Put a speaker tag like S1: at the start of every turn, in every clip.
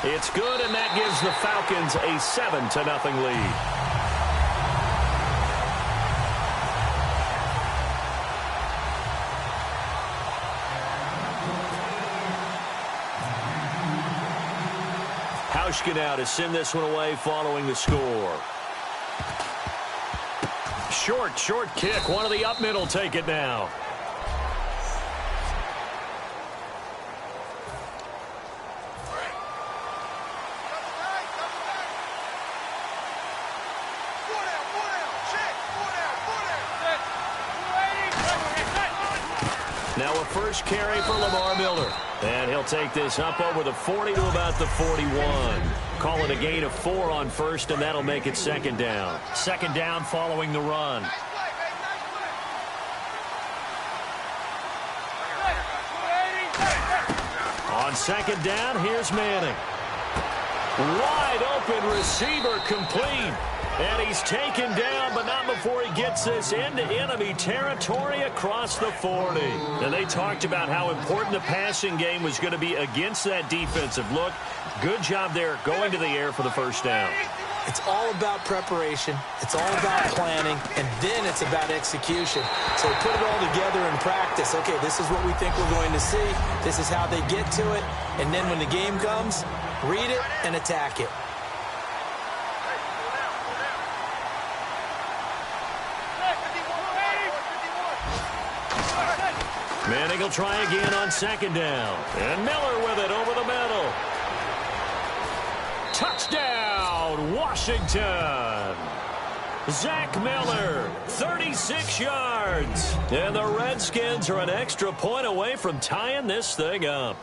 S1: It's good, and that gives the Falcons a 7-0 lead. Now to send this one away following the score. Short kick. One of the up middle take it now. Now a first carry for Lamar Miller. And he'll take this up over the 40 to about the 41. Call it a gain of 4 on first, and that'll make it second down. Second down following the run. On second down, here's Manning. Wide open receiver complete. And he's taken down, but not before he gets this into enemy territory across the 40. And they talked about how important the passing game was going to be against that defensive look. Good job there going to the air for the first down.
S2: It's all about preparation. It's all about planning. And then it's about execution. So put it all together in practice. Okay, this is what we think we're going to see. This is how they get to it. And then when the game comes, read it and attack it.
S1: Manning will try again on second down. And Miller with it over the middle. Touchdown, Washington. Zach Miller, 36 yards. And the Redskins are an extra point away from tying this thing up.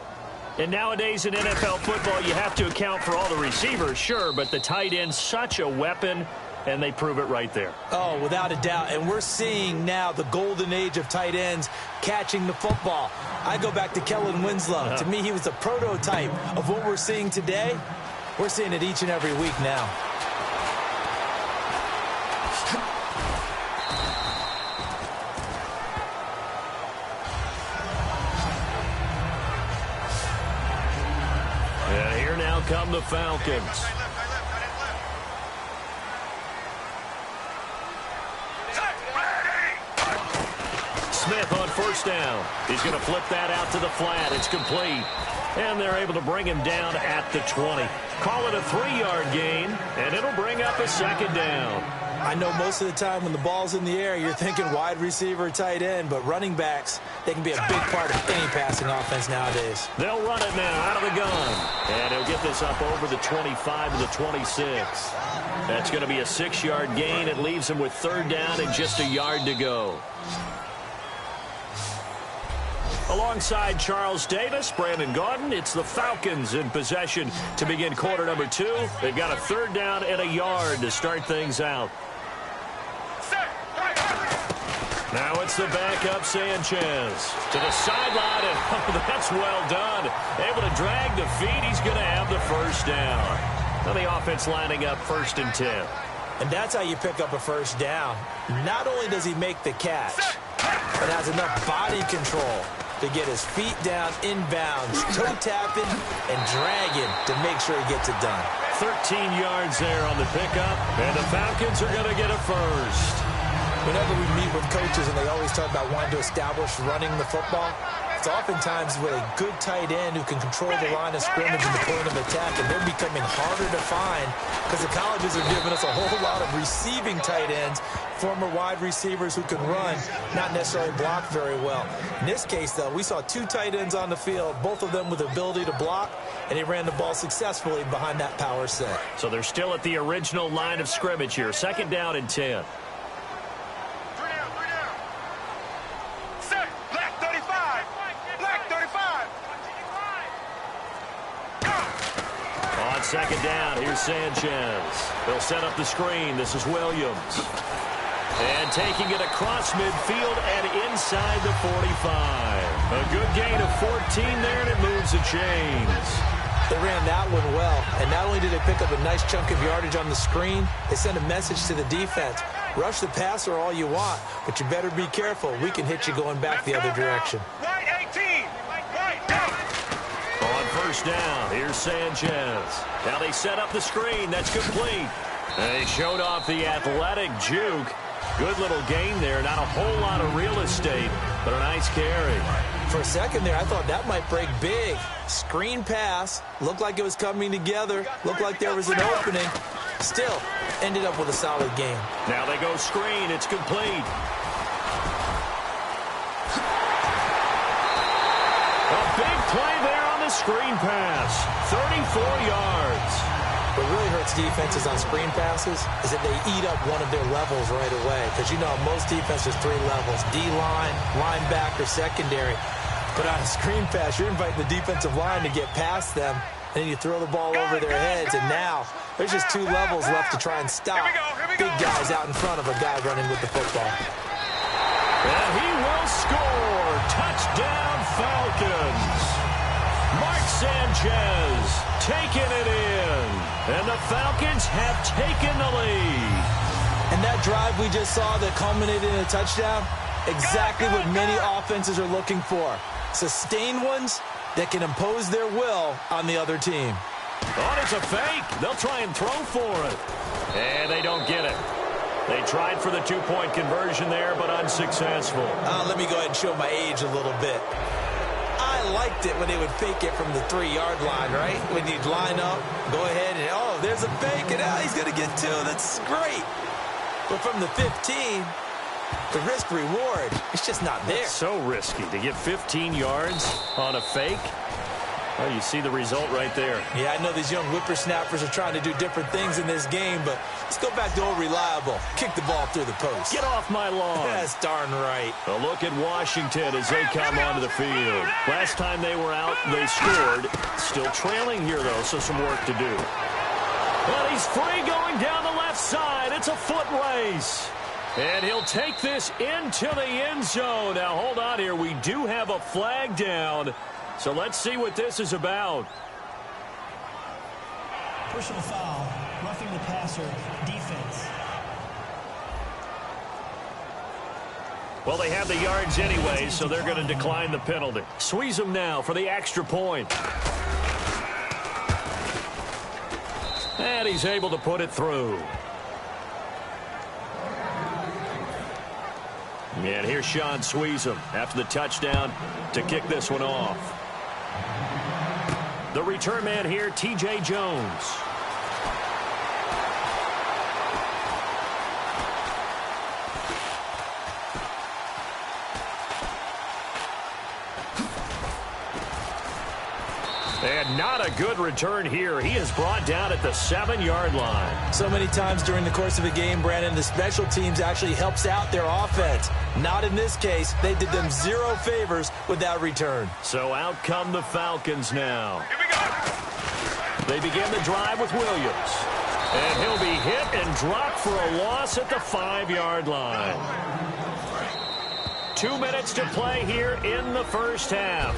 S1: And nowadays in NFL football, you have to account for all the receivers, sure, but the tight end's such a weapon. And they prove it right there.
S2: Oh, without a doubt. And we're seeing now the golden age of tight ends catching the football. I go back to Kellen Winslow. To me, he was a prototype of what we're seeing today. We're seeing it each and every week now.
S1: And here now come the Falcons. Smith on first down. He's going to flip that out to the flat. It's complete. And they're able to bring him down at the 20. Call it a 3-yard gain, and it'll bring up a second down.
S2: I know most of the time when the ball's in the air, you're thinking wide receiver, tight end, but running backs, they can be a big part of any passing offense nowadays.
S1: They'll run it now out of the gun. And he'll get this up over the 25 to the 26. That's going to be a 6-yard gain. It leaves him with third down and just a yard to go. Alongside Charles Davis, Brandon Gaudin, it's the Falcons in possession to begin quarter number 2. They've got a third down and a yard to start things out. Now it's the backup Sanchez to the sideline, and that's well done. Able to drag the feet. He's going to have the first down. Now the offense lining up 1st and 10.
S2: And that's how you pick up a first down. Not only does he make the catch, but has enough body control to get his feet down inbounds, toe tapping and dragging to make sure he gets it done.
S1: 13 yards there on the pickup, and the Falcons are going to get a first.
S2: Whenever we meet with coaches and they always talk about wanting to establish running the football, it's oftentimes with a good tight end who can control the line of scrimmage and the point of attack, and they're becoming harder to find because the colleges are giving us a whole lot of receiving tight ends, former wide receivers who can run, not necessarily block very well. In this case, though, we saw 2 tight ends on the field, both of them with the ability to block, and he ran the ball successfully behind that power set.
S1: So they're still at the original line of scrimmage here. 2nd down and 10. Second down, here's Sanchez. They'll set up the screen. This is Williams. And taking it across midfield and inside the 45. A good gain of 14 there, and it moves the chains.
S2: They ran that one well, and not only did they pick up a nice chunk of yardage on the screen, they sent a message to the defense. Rush the passer all you want, but you better be careful. We can hit you going back the other direction.
S1: On first down. Here's Sanchez. Now they set up the screen. That's complete. And he showed off the athletic juke. Good little gain there. Not a whole lot of real estate, but a nice carry.
S2: For a second there, I thought that might break big. Screen pass. Looked like it was coming together. Looked like there was an opening. Still, ended up with a solid game.
S1: Now they go screen. It's complete. A big play there on the screen pass. 34 yards.
S2: What really hurts defenses on screen passes is that they eat up one of their levels right away. Because, you know, most defenses, 3 levels. D-line, linebacker, secondary. But on a screen pass, you're inviting the defensive line to get past them. And then you throw the ball over their heads. And now there's just 2 levels left to try and stop big guys out in front of a guy running with the football.
S1: And he will score. Touchdown, Falcons. Mark Sanchez taking it in. And the Falcons have taken the lead.
S2: And that drive we just saw that culminated in a touchdown, exactly what many offenses are looking for. Sustained ones that can impose their will on the other team.
S1: Oh, it's a fake. They'll try and throw for it. And they don't get it. They tried for the 2-point conversion there, but unsuccessful.
S2: Let me go ahead and show my age a little bit. I liked it when they would fake it from the 3-yard line, right? When you'd line up, go ahead and, oh, there's a fake, and he's going to get 2. That's great. But from the 15, the risk-reward, it's just not there.
S1: It's so risky to get 15 yards on a fake. Well, you see the result right there.
S2: Yeah, I know these young whippersnappers are trying to do different things in this game, but let's go back to old reliable. Kick the ball through the post.
S1: Get off my lawn.
S2: That's darn right.
S1: A look at Washington as they come onto the field. Last time they were out, they scored. Still trailing here, though, so some work to do. But he's free going down the left side. It's a foot race. And he'll take this into the end zone. Now, hold on here. We do have a flag down. So let's see what this is about.
S3: Personal foul, roughing the passer, defense.
S1: Well, they have the yards anyway, so they're going to decline the penalty. Squeeze them now for the extra point. And he's able to put it through. And here's Sean Sweezum after the touchdown to kick this one off. The return man here, T.J. Jones. And not a good return here. He is brought down at the 7-yard line.
S2: So many times during the course of a game, Brandon, the special teams actually helps out their offense. Not in this case. They did them 0 favors with that return.
S1: So out come the Falcons now. Here we go. They begin the drive with Williams. And he'll be hit and dropped for a loss at the 5-yard line. 2 minutes to play here in the first half.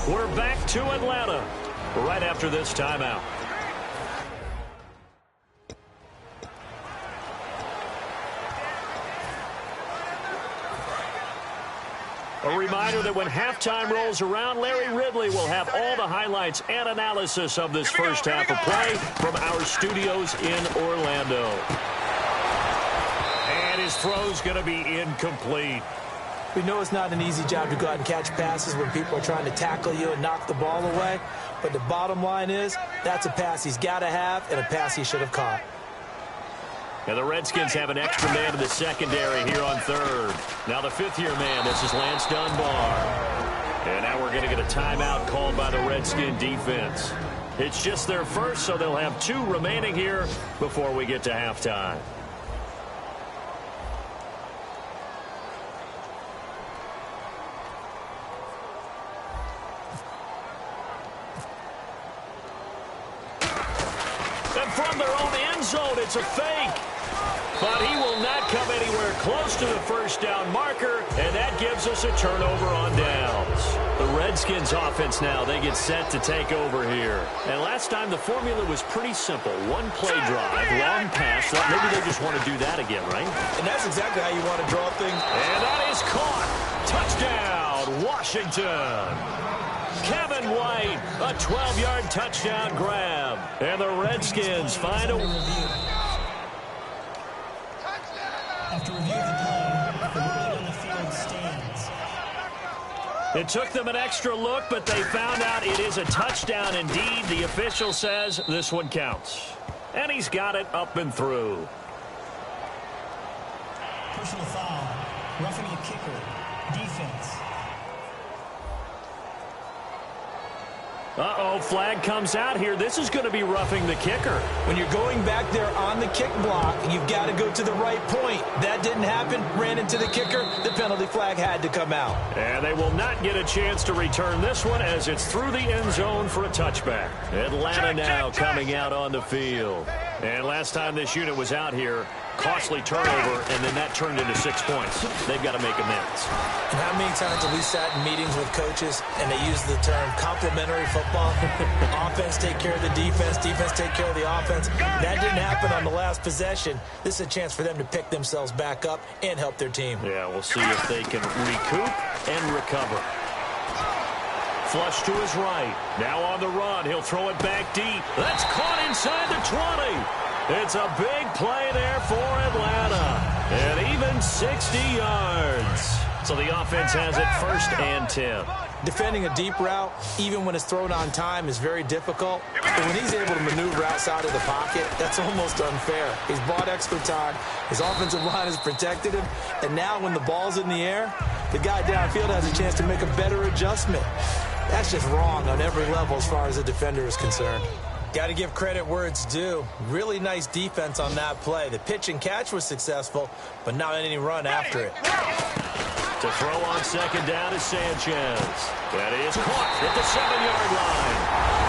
S1: We're back to Atlanta right after this timeout. A reminder that when halftime rolls around, Larry Ridley will have all the highlights and analysis of this first half of play from our studios in Orlando. And his throw's going to be incomplete.
S2: We know it's not an easy job to go out and catch passes when people are trying to tackle you and knock the ball away. But the bottom line is, that's a pass he's got to have and a pass he should have caught.
S1: And the Redskins have an extra man in the secondary here on third. Now the 5th-year man, this is Lance Dunbar. And now we're going to get a timeout called by the Redskin defense. It's just their first, so they'll have 2 remaining here before we get to halftime. And from their own end zone, it's a fake. But he will not come anywhere close to the first down marker, and that gives us a turnover on downs. The Redskins offense now, they get set to take over here. And last time the formula was pretty simple. 1 play drive, long pass. Maybe they just want to do that again, right?
S2: And that's exactly how you want to draw things.
S1: And that is caught. Touchdown, Washington. Kevin White, a 12-yard touchdown grab. And the Redskins find a...
S3: After review of the play, the ruling on the field stands.
S1: It took them an extra look, but they found out it is a touchdown indeed. The official says this one counts. And he's got it up and through.
S3: Personal foul. Roughing the kicker. Defense.
S1: Uh-oh, flag comes out here. This is going to be roughing the kicker.
S2: When you're going back there on the kick block, you've got to go to the right point. That didn't happen. Ran into the kicker. The penalty flag had to come out.
S1: And they will not get a chance to return this one as it's through the end zone for a touchback. Atlanta now coming out on the field. And last time this unit was out here, costly turnover, and then that turned into 6 points. They've got to make amends.
S2: And how many times have we sat in meetings with coaches and they use the term complementary football? Offense take care of the defense, defense take care of the offense. That didn't happen on the last possession. This is a chance for them to pick themselves back up and help their team.
S1: Yeah, we'll see if they can recoup and recover. Flush to his right. Now on the run. He'll throw it back deep. That's caught inside the 20. It's a big play there for Atlanta. And even 60 yards. So the offense has it 1st and 10.
S2: Defending a deep route, even when it's thrown on time, is very difficult. But when he's able to maneuver outside of the pocket, that's almost unfair. He's bought extra time. His offensive line has protected him. And now when the ball's in the air, the guy downfield has a chance to make a better adjustment. That's just wrong on every level as far as the defender is concerned. Got to give credit where it's due. Really nice defense on that play. The pitch and catch was successful, but not any run after it.
S1: To throw on 2nd down is Sanchez. That is caught at the 7-yard line.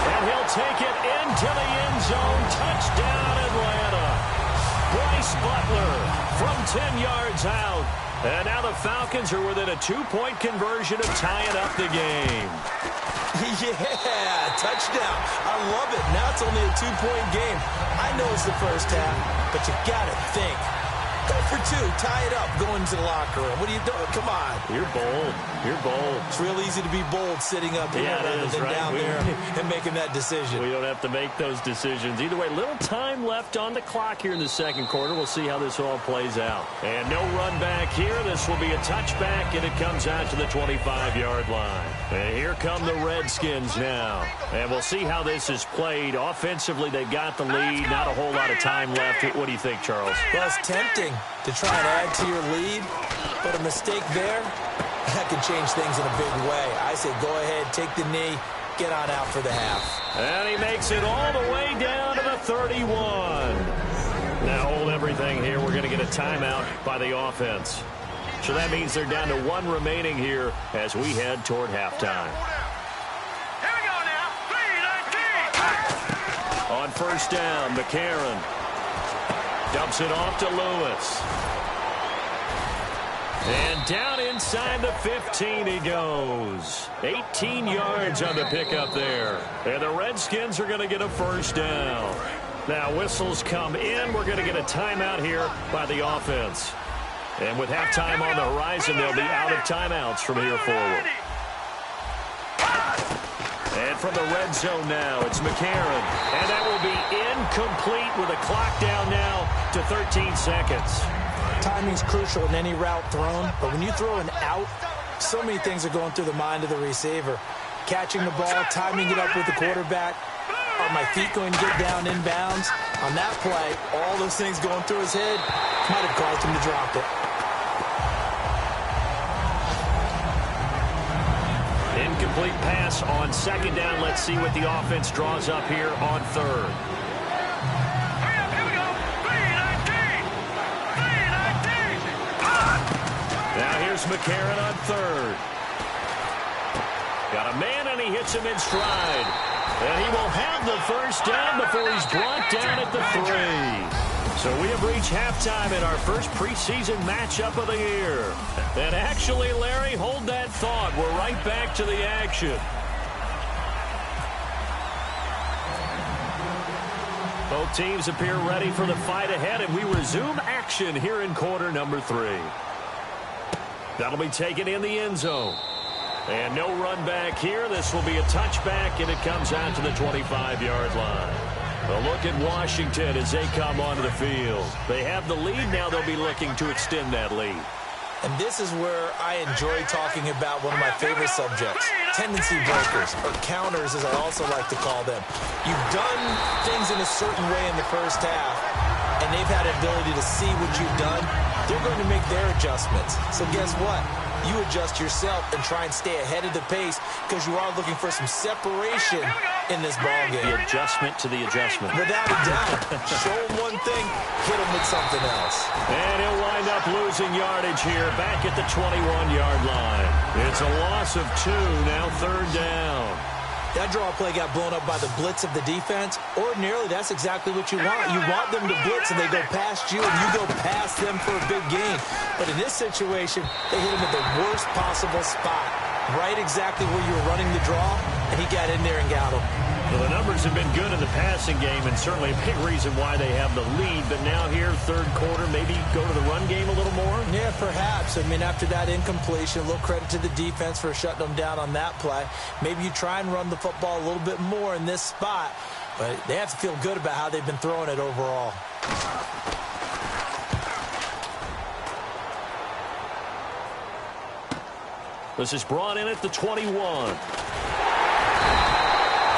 S1: And he'll take it into the end zone. Touchdown, Atlanta. Bryce Butler from 10 yards out. And now the Falcons are within a 2-point conversion of tying up the game.
S2: Yeah, touchdown. I love it. Now it's only a 2-point game. I know it's the first half, but you got to think. Go for 2. Tie it up. Go into the locker room. What are you doing? Come on.
S1: You're bold. You're bold.
S2: It's real easy to be bold sitting up here rather than down there and making that decision.
S1: We don't have to make those decisions. Either way, little time left on the clock here in the 2nd quarter. We'll see how this all plays out. And no run back here. This will be a touchback, and it comes out to the 25-yard line. And here come the Redskins now. And we'll see how this is played. Offensively, they've got the lead. Not a whole lot of time left. What do you think, Charles?
S2: Well, it's tempting to try and add to your lead, but a mistake there, that can change things in a big way. I say go ahead, take the knee, get on out for the half.
S1: And he makes it all the way down to the 31. Now hold everything here. We're going to get a timeout by the offense. So that means they're down to 1 remaining here as we head toward halftime.
S4: Here we go now. 3-19.
S1: On 1st down, McCarron dumps it off to Lewis. And down inside the 15 he goes. 18 yards on the pickup there. And the Redskins are going to get a 1st down. Now whistles come in. We're going to get a timeout here by the offense. And with halftime on the horizon, they'll be out of timeouts from here forward. And from the red zone now, it's McCarron. And that will be incomplete with a clock down now to 13 seconds.
S2: Timing's crucial in any route thrown, but when you throw an out, so many things are going through the mind of the receiver. Catching the ball, timing it up with the quarterback. Are my feet going to get down inbounds? On that play, all those things going through his head might have caused him to drop it.
S1: Incomplete pass on 2nd down. Let's see what the offense draws up here on 3rd. Now here's McCarron on 3rd. Got a man, and he hits him in stride. And he will have the 1st down before he's brought down at the 3. So we have reached halftime in our first preseason matchup of the year. And actually, Larry, hold that thought. We're right back to the action. Both teams appear ready for the fight ahead, and we resume action here in quarter number 3. That'll be taken in the end zone. And no run back here. This will be a touchback, and it comes out to the 25-yard line. A look at Washington as they come onto the field. They have the lead. Now they'll be looking to extend that lead.
S2: And this is where I enjoy talking about one of my favorite subjects, tendency breakers, or counters as I also like to call them. You've done things in a certain way in the first half, and they've had the ability to see what you've done. They're going to make their adjustments. So guess what? You adjust yourself and try and stay ahead of the pace because you are looking for some separation in this ballgame.
S1: The adjustment to the adjustment.
S2: Without a doubt. Show them one thing, hit them with something else.
S1: And he'll wind up losing yardage here back at the 21-yard line. It's a loss of 2, now 3rd down.
S2: That draw play got blown up by the blitz of the defense. Ordinarily, that's exactly what you want. You want them to blitz, and they go past you, and you go past them for a big gain. But in this situation, they hit him at the worst possible spot, right exactly where you were running the draw, and he got in there and got him.
S1: Well, the numbers have been good in the passing game, and certainly a big reason why they have the lead. But now here, 3rd quarter, maybe go to the run game a little more?
S2: Yeah, perhaps. I mean, after that incompletion, a little credit to the defense for shutting them down on that play. Maybe you try and run the football a little bit more in this spot, but they have to feel good about how they've been throwing it overall.
S1: This is brought in at the 21.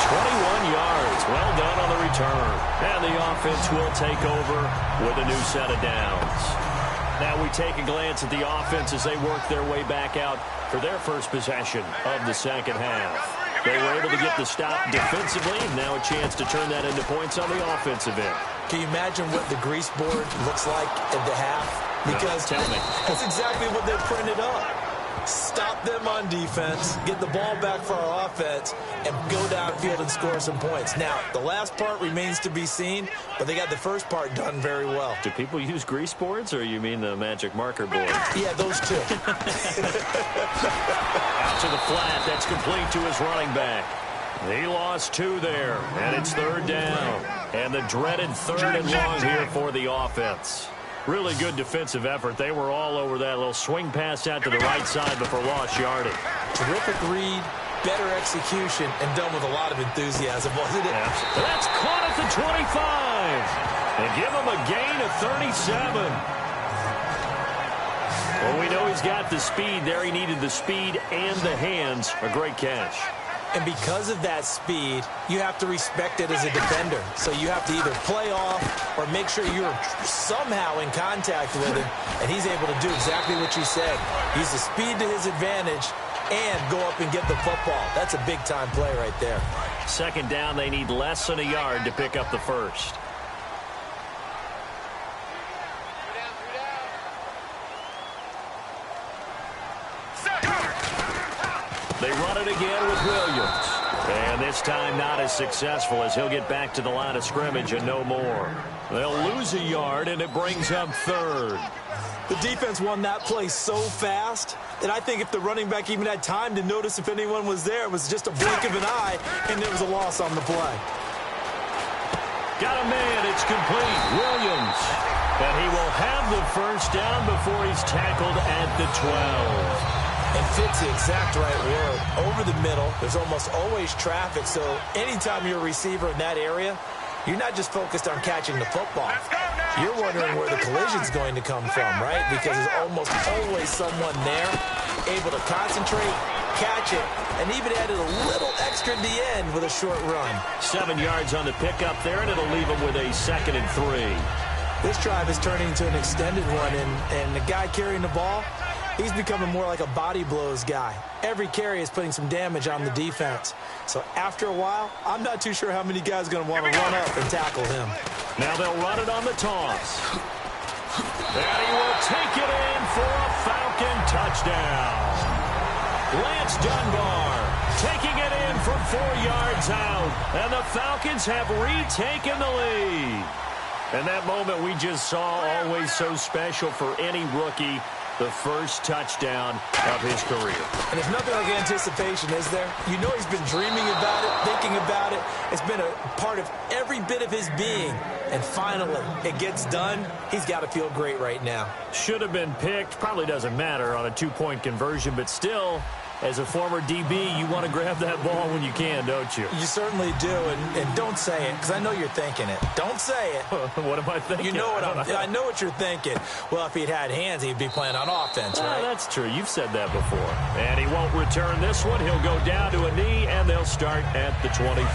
S1: 21 yards. Well done on the return. And the offense will take over with a new set of downs. Now we take a glance at the offense as they work their way back out for their first possession of the second half. They were able to get the stop defensively. Now a chance to turn that into points on the offensive end.
S2: Can you imagine what the grease board looks like at the half? Because
S1: tell me.
S2: That's exactly what they printed up. Stop them on defense, get the ball back for our offense, and go downfield and score some points. Now, the last part remains to be seen, but they got the first part done very well.
S1: Do people use grease boards, or you mean the magic marker board?
S2: Yeah, those two.
S1: Out to the flat. That's complete to his running back. He lost 2 there, and it's 3rd down. And the dreaded 3rd and long here for the offense. Really good defensive effort. They were all over that little swing pass out to the right side before lost yardage.
S2: Terrific read, better execution, and done with a lot of enthusiasm, wasn't it?
S1: Yeah. That's caught at the 25. And give him a gain of 37. Well, we know he's got the speed there. He needed the speed and the hands. A great catch.
S2: And because of that speed, you have to respect it as a defender. So you have to either play off or make sure you're somehow in contact with him. And he's able to do exactly what you said. Use the speed to his advantage and go up and get the football. That's a big-time play right there.
S1: 2nd down, they need less than a yard to pick up the first. They run it again with Williams. And this time not as successful as he'll get back to the line of scrimmage and no more. They'll lose a yard, and it brings up 3rd.
S2: The defense won that play so fast that I think if the running back even had time to notice if anyone was there, it was just a blink of an eye, and there was a loss on the play.
S1: Got a man. It's complete. Williams. And he will have the first down before he's tackled at the 12.
S2: And fits the exact right word. Over the middle, there's almost always traffic, so anytime you're a receiver in that area, you're not just focused on catching the football. You're wondering where the collision's going to come from, right? Because there's almost always someone there able to concentrate, catch it, and even added a little extra at the end with a short run.
S1: 7 yards on the pickup there, and it'll leave him with a 2nd and 3.
S2: This drive is turning into an extended one, and the guy carrying the ball, he's becoming more like a body blows guy. Every carry is putting some damage on the defense. So after a while, I'm not too sure how many guys are going to want to run up and tackle him.
S1: Now they'll run it on the toss. And he will take it in for a Falcon touchdown. Lance Dunbar taking it in from 4 yards out. And the Falcons have retaken the lead. And that moment we just saw, always so special for any rookie. The first touchdown of his career.
S2: And there's nothing like anticipation, is there? You know he's been dreaming about it, thinking about it. It's been a part of every bit of his being. And finally, it gets done. He's got to feel great right now.
S1: Should have been picked. Probably doesn't matter on a 2-point conversion, but still, As a former DB, you want to grab that ball when you can, don't you?
S2: You certainly do, and don't say it, because I know you're thinking it. Don't say it.
S1: What am I thinking?
S2: You know what I know what you're thinking. Well, if he'd had hands, he'd be playing on offense, right?
S1: That's true. You've said that before. And he won't return this one. He'll go down to a knee, and they'll start at the 25.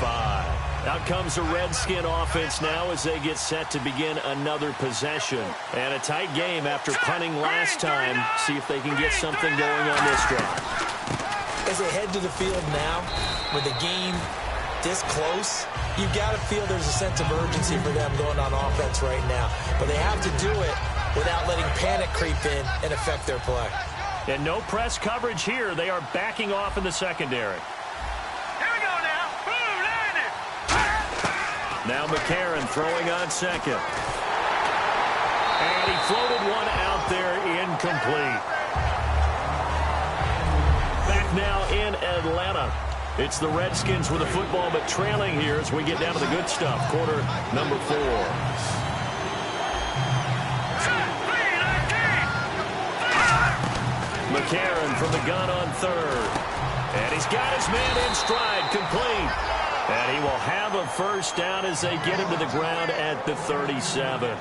S1: Out comes the Redskin offense now as they get set to begin another possession. And a tight game after punting last time. See if they can get something going on this drive.
S2: As they head to the field now, with the game this close, you've got to feel there's a sense of urgency for them going on offense right now. But they have to do it without letting panic creep in and affect their play.
S1: And no press coverage here. They are backing off in the secondary.
S4: Here we go now. Boom, landed.
S1: Now McCarron throwing on second. And he floated one out there, incomplete. Back now in Atlanta. It's the Redskins with the football, but trailing here as we get down to the good stuff. Quarter number 4. McCarron from the gun on third. And he's got his man in stride, complete. And he will have a first down as they get him to the ground at the 37.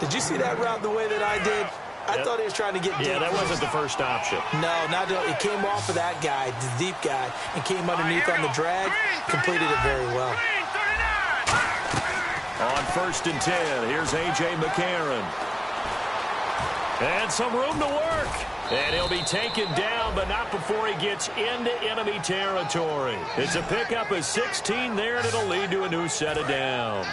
S2: Did you see that route the way that I did? I thought he was trying to get deep.
S1: Yeah, that wasn't the first option.
S2: No, not at all. It came off of that guy, the deep guy, and came underneath on the drag. Completed it very well.
S1: On 1st and 10, here's A.J. McCarron. And some room to work. And he'll be taken down, but not before he gets into enemy territory. It's a pickup of 16 there, and it'll lead to a new set of downs.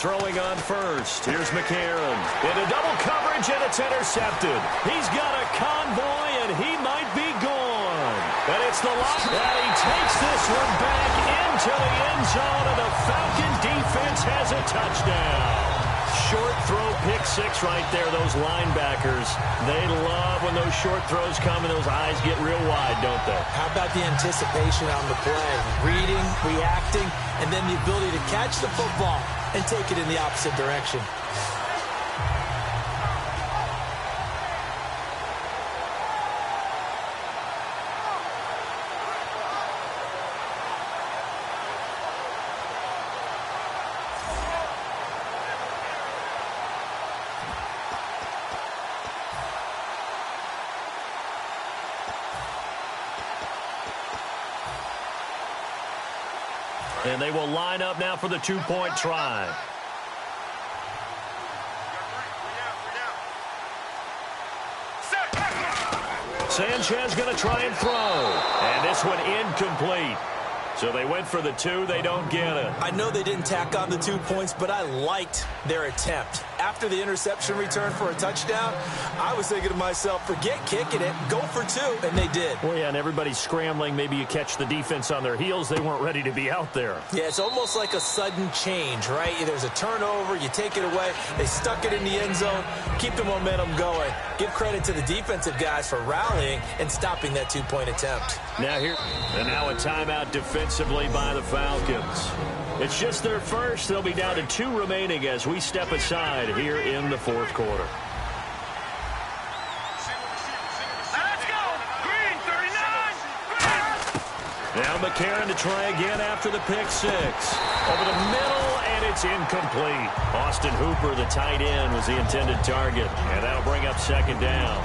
S1: Throwing on first. Here's McCarron. Into double coverage, and it's intercepted. He's got a convoy, and he might be gone. And it's the lock. And he takes this one back into the end zone, and the Falcon defense has a touchdown. Short throw, pick 6 right there. Those linebackers, they love when those short throws come and those eyes get real wide, don't they?
S2: How about the anticipation on the play? Reading, reacting, and then the ability to catch the football and take it in the opposite direction.
S1: And they will line up now for the 2-point try. Sanchez going to try and throw. And this one incomplete. So they went for the 2. They don't get it.
S2: I know they didn't tack on the 2 points, but I liked their attempt. After the interception return for a touchdown, I was thinking to myself, forget kicking it, go for 2, and they did.
S1: Well, yeah, and everybody's scrambling. Maybe you catch the defense on their heels. They weren't ready to be out there.
S2: Yeah, it's almost like a sudden change, right? There's a turnover, you take it away, they stuck it in the end zone, keep the momentum going. Give credit to the defensive guys for rallying and stopping that 2-point attempt.
S1: Now a timeout defensively by the Falcons. It's just their first. They'll be down to 2 remaining as we step aside here in the 4th quarter.
S4: Let's go. Green, 39.
S1: Now McCarron to try again after the pick 6. Over the middle, and it's incomplete. Austin Hooper, the tight end, was the intended target, and that'll bring up 2nd down.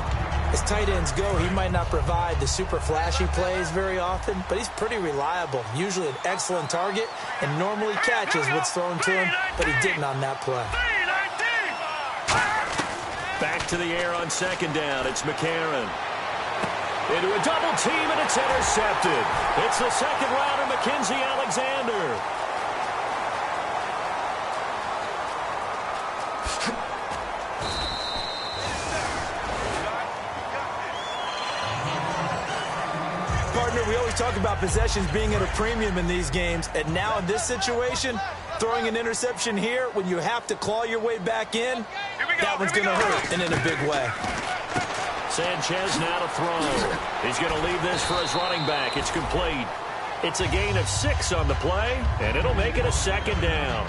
S2: As tight ends go, he might not provide the super flashy plays very often, but he's pretty reliable. Usually an excellent target and normally catches what's thrown to him, but he didn't on that play.
S1: Back to the air on 2nd down. It's McCarron. Into a double team, and it's intercepted. It's the 2nd rounder, Mackenzie Alexander.
S2: Partner, we always talk about possessions being at a premium in these games, and now in this situation, throwing an interception here when you have to claw your way back in, that one's going to hurt, and in a big way.
S1: Sanchez now to throw. He's going to leave this for his running back. It's complete. It's a gain of 6 on the play, and it'll make it a second down.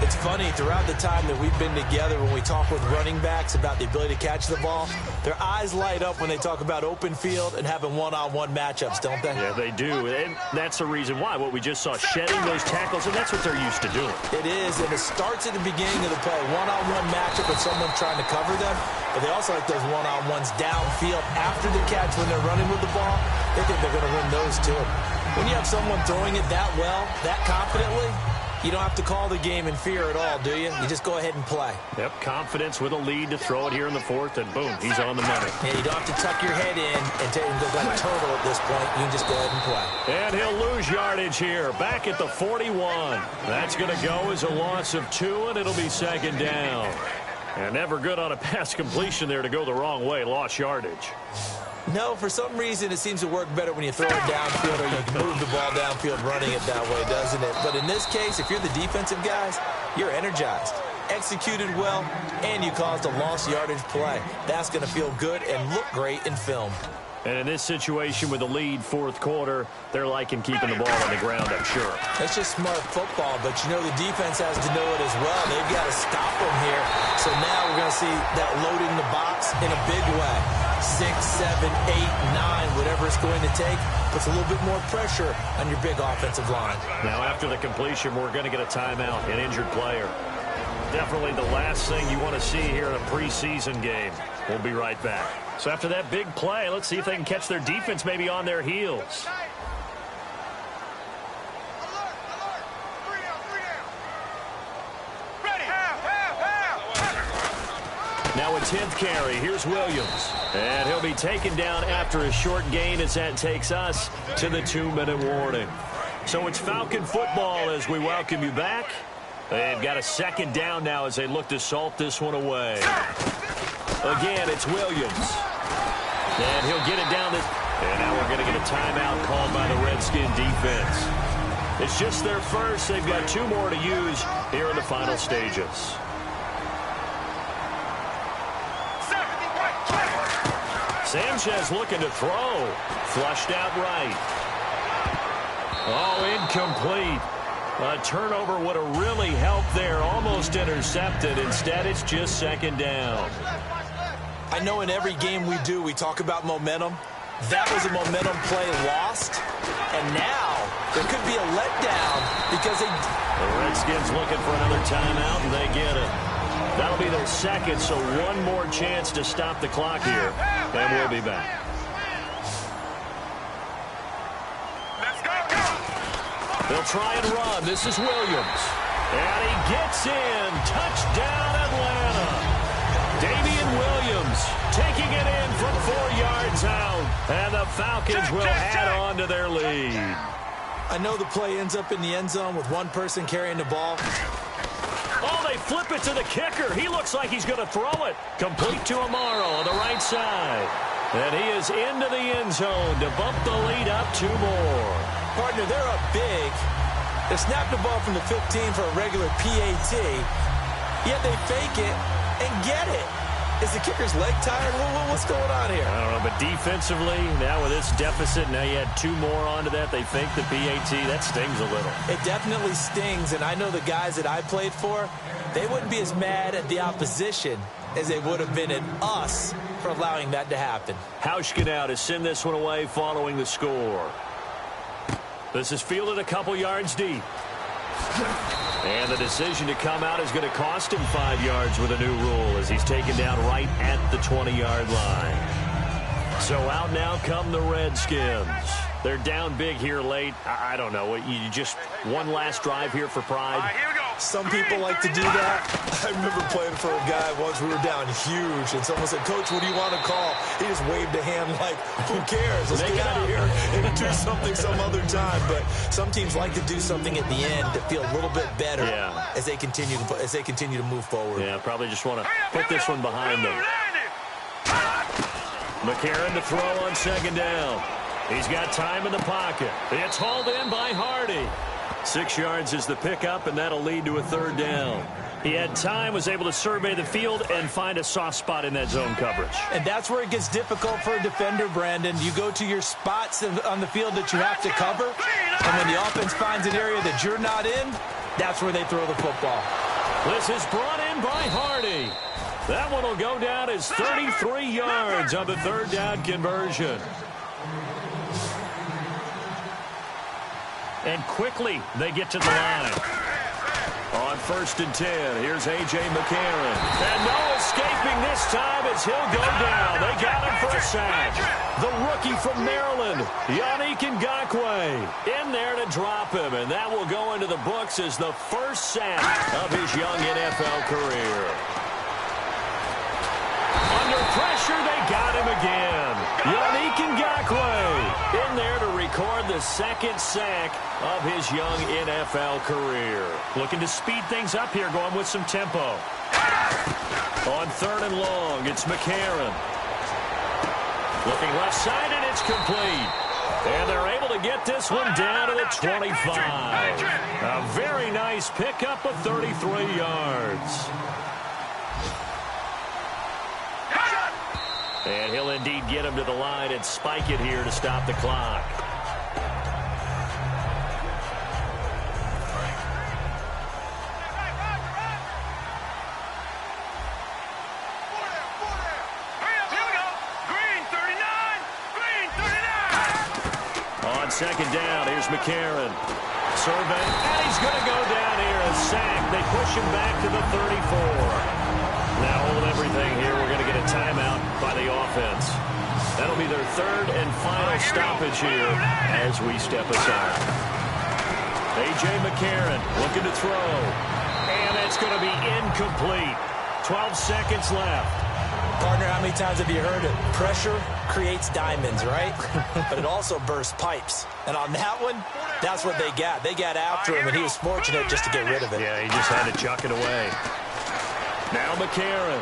S2: It's funny, throughout the time that we've been together, when we talk with running backs about the ability to catch the ball, their eyes light up when they talk about open field and having one-on-one matchups, don't they?
S1: Yeah, they do, and that's the reason why. What we just saw, shedding those tackles, and that's what they're used to doing.
S2: It is, and it starts at the beginning of the play, one-on-one matchup with someone trying to cover them, but they also like those one-on-ones downfield after the catch when they're running with the ball. They think they're going to win those too. When you have someone throwing it that well, that confidently, you don't have to call the game in fear at all, do you? You just go ahead and play.
S1: Yep, confidence with a lead to throw it here in the 4th, and boom, he's on the money.
S2: Yeah, you don't have to tuck your head in and go like a turtle at this point. You can just go ahead and play.
S1: And he'll lose yardage here, back at the 41. That's going to go as a loss of 2, and it'll be second down. And never good on a pass completion there to go the wrong way, lost yardage.
S2: No, for some reason it seems to work better when you throw it downfield or you can move the ball downfield running it that way, doesn't it? But in this case, if you're the defensive guys, you're energized, executed well, and you caused a lost yardage play. That's going to feel good and look great in film.
S1: And in this situation with the lead 4th quarter, they're liking keeping the ball on the ground, I'm sure.
S2: That's just smart football, but you know the defense has to know it as well. They've got to stop them here. So now we're going to see that loading the box in a big way. 6, 7, 8, 9, whatever it's going to take, puts a little bit more pressure on your big offensive line.
S1: Now after the completion, we're going to get a timeout, an injured player. Definitely the last thing you want to see here in a preseason game. We'll be right back. So after that big play, let's see if they can catch their defense maybe on their heels. Now a 10th carry. Here's Williams. And he'll be taken down after a short gain as that takes us to the 2-minute warning. So it's Falcon football as we welcome you back. They've got a second down now as they look to salt this one away. Again, it's Williams. And he'll get it down this. And now we're going to get a timeout called by the Redskin defense. It's just their first. They've got 2 more to use here in the final stages. Sanchez looking to throw. Flushed out right. Oh, incomplete. A turnover would have really helped there. Almost intercepted. Instead, it's just second down.
S2: I know in every game we do, we talk about momentum. That was a momentum play lost. And now there could be a letdown because
S1: the Redskins looking for another timeout, and they get it. That'll be their second, so one more chance to stop the clock here, and we'll be back.
S4: Let's go.
S1: They'll try and run. This is Williams. And he gets in. Touchdown, Atlanta. Damian Williams taking it in from 4 yards out. And the Falcons will add on to their lead.
S2: I know the play ends up in the end zone with one person carrying the ball.
S1: Oh, they flip it to the kicker. He looks like he's going to throw it. Complete to Amaro on the right side. And he is into the end zone to bump the lead up 2 more.
S2: Partner, they're up big. They snap the ball from the 15 for a regular PAT, yet they fake it and get it. Is the kicker's leg tired? What's going on here?
S1: I don't know, but defensively, now with this deficit, now you add 2 more onto that. They fake the PAT. That stings a little.
S2: It definitely stings, and I know the guys that I played for, they wouldn't be as mad at the opposition as they would have been at us for allowing that to happen.
S1: Hauschka now to send this one away following the score. This is fielded a couple yards deep. And the decision to come out is going to cost him 5 yards with a new rule as he's taken down right at the 20-yard line. So out now come the Redskins. They're down big here late. I don't know. You just one last drive here for pride.
S4: All right, here we go.
S2: Some people like to do that. I remember playing for a guy once. We were down huge, and someone said, "Coach, what do you want to call?" He just waved a hand like, "Who cares? Let's get out of here and do something some other time." But some teams like to do something at the end to feel a little bit better as they continue to move forward.
S1: Yeah, probably just want to put this one behind them. McCarron to throw on second down. He's got time in the pocket. It's hauled in by Hardy. 6 yards is the pickup, and that'll lead to a third down. He had time, was able to survey the field and find a soft spot in that zone coverage.
S2: And that's where it gets difficult for a defender, Brandon. You go to your spots on the field that you have to cover, and when the offense finds an area that you're not in, that's where they throw the football.
S1: This is brought in by Hardy. That one will go down as 33 yards on the third down conversion. And quickly they get to the line. On 1st and 10, here's A.J. McCarron. And no escaping this time as he'll go down. They got him for a sack. The rookie from Maryland, Yannick Ngakoue, in there to drop him. And that will go into the books as the first sack of his young NFL career. Under pressure, they got him again. Yannick Ngakoue in there to record the second sack of his young NFL career. Looking to speed things up here, going with some tempo. On 3rd and long, it's McCarron. Looking left side, and it's complete. And they're able to get this one down to the 25. A very nice pickup of 33 yards. And he'll indeed get him to the line and spike it here to stop the clock. On 2nd down, here's McCarron. Survey, and he's going to go down here. A sack. They push him back to the 34. Now hold everything here. We're going to get a timeout by the offense. That'll be their 3rd and final stoppage here as we step aside. A.J. McCarron looking to throw. And it's going to be incomplete. 12 seconds left.
S2: Partner, how many times have you heard it? Pressure creates diamonds, right? But it also bursts pipes. And on that one, that's what they got. They got after him, and he was fortunate just to get rid of it.
S1: Yeah, he just had to chuck it away. Now McCarron.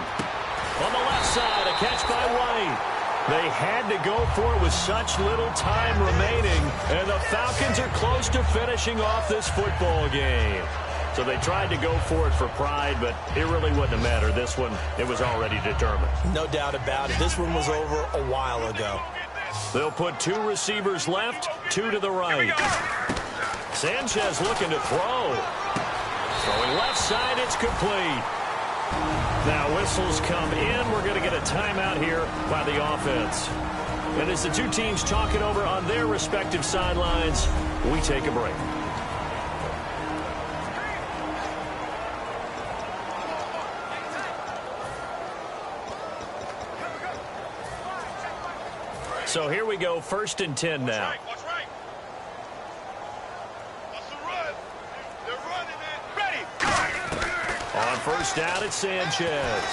S1: On the left side, a catch by White. They had to go for it with such little time remaining, and the Falcons are close to finishing off this football game. So they tried to go for it for pride, but it really wouldn't have mattered. This one, it was already determined.
S2: No doubt about it. This one was over a while ago.
S1: They'll put 2 receivers left, 2 to the right. Sanchez looking to throw. Throwing left side, it's complete. Now whistles come in. We're going to get a timeout here by the offense. And as the two teams talk it over on their respective sidelines, we take a break. So here we go, 1st and 10 now. On 1st down, it's Sanchez.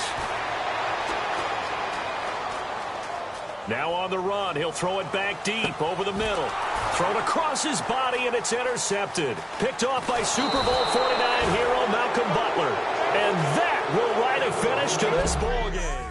S1: Now on the run, he'll throw it back deep over the middle. Thrown across his body, and it's intercepted. Picked off by Super Bowl 49 hero Malcolm Butler. And that will write a finish to this ball game.